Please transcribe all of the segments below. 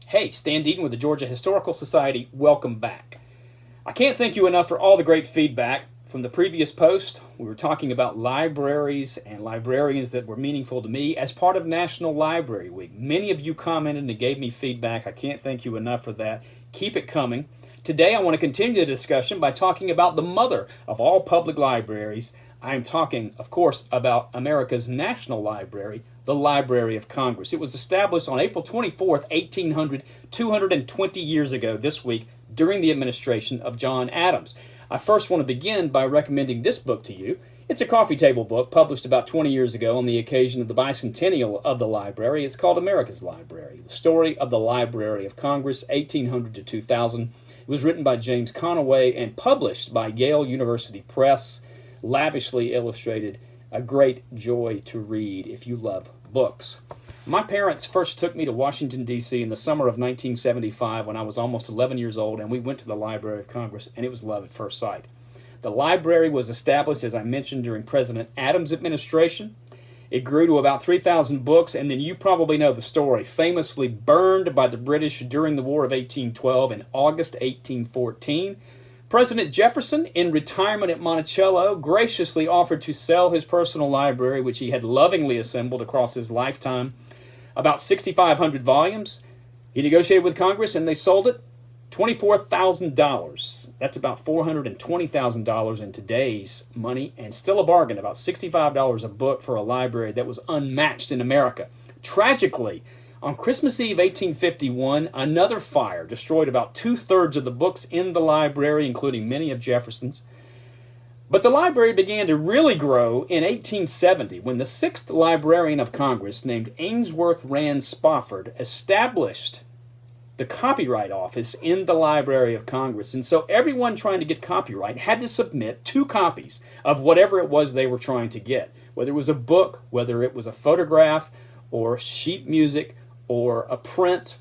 Hey, Stan Deaton with the Georgia Historical Society. Welcome back. I can't thank you enough for all the great feedback from the previous post. We were talking about libraries and librarians that were meaningful to me as part of National Library Week. Many of you commented and gave me feedback. I can't thank you enough for that. Keep it coming. Today I want to continue the discussion by talking about the mother of all public libraries. I am talking, of course, about America's National Library, the Library of Congress. It was established on April 24th, 1800, 220 years ago this week during the administration of John Adams. I first want to begin by recommending this book to you. It's a coffee table book published about 20 years ago on the occasion of the bicentennial of the library. It's called America's Library, the story of the Library of Congress, 1800 to 2000. It was written by James Conaway and published by Yale University Press, lavishly illustrated, a great joy to read if you love books. My parents first took me to Washington, D.C. in the summer of 1975 when I was almost 11 years old, and we went to the Library of Congress, and it was love at first sight. The library was established, as I mentioned, during President Adams' administration. It grew to about 3,000 books, and then you probably know the story, famously burned by the British during the War of 1812 in August 1814. President Jefferson, in retirement at Monticello, graciously offered to sell his personal library, which he had lovingly assembled across his lifetime, about 6,500 volumes. He negotiated with Congress, and they sold it $24,000. That's about $420,000 in today's money, and still a bargain, about $65 a book for a library that was unmatched in America. Tragically, on Christmas Eve 1851, another fire destroyed about two-thirds of the books in the library, including many of Jefferson's. But the library began to really grow in 1870 when the sixth librarian of Congress, named Ainsworth Rand Spofford, established the Copyright Office in the Library of Congress. And so everyone trying to get copyright had to submit 2 copies of whatever it was they were trying to get, whether it was a book, whether it was a photograph, or sheet music, or a print,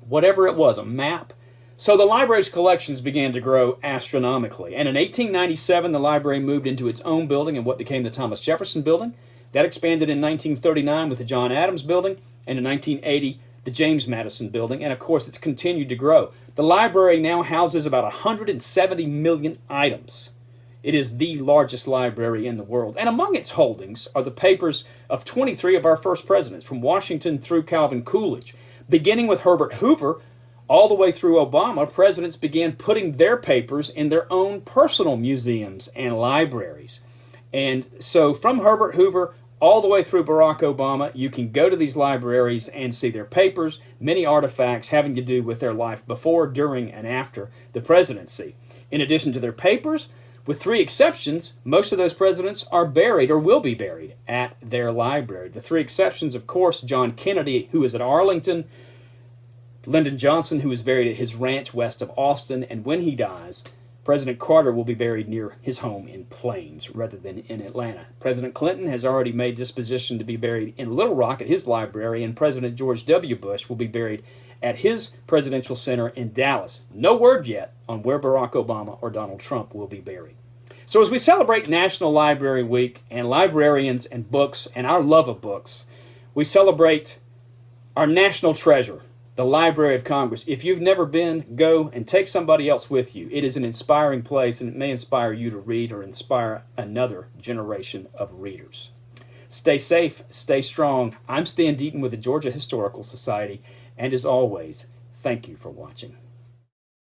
whatever it was, a map. So the library's collections began to grow astronomically. And in 1897, the library moved into its own building in what became the Thomas Jefferson Building. That expanded in 1939 with the John Adams Building, and in 1980, the James Madison Building, and of course it's continued to grow. The library now houses about 170 million items. It is the largest library in the world. And among its holdings are the papers of 23 of our first presidents, from Washington through Calvin Coolidge. Beginning with Herbert Hoover, all the way through Obama, presidents began putting their papers in their own personal museums and libraries. And so from Herbert Hoover all the way through Barack Obama, you can go to these libraries and see their papers, many artifacts having to do with their life before, during, and after the presidency. In addition to their papers, with 3 exceptions, most of those presidents are buried or will be buried at their library. The 3 exceptions, of course, John Kennedy, who is at Arlington, Lyndon Johnson, who is buried at his ranch west of Austin, and when he dies, President Carter will be buried near his home in Plains rather than in Atlanta. President Clinton has already made disposition to be buried in Little Rock at his library, and President George W. Bush will be buried at his presidential center in Dallas. No word yet on where Barack Obama or Donald Trump will be buried. So as we celebrate National Library Week and librarians and books and our love of books, we celebrate our national treasure, the Library of Congress. If you've never been, go and take somebody else with you. It is an inspiring place, and it may inspire you to read or inspire another generation of readers. Stay safe, stay strong. I'm Stan Deaton with the Georgia Historical Society, and as always, thank you for watching.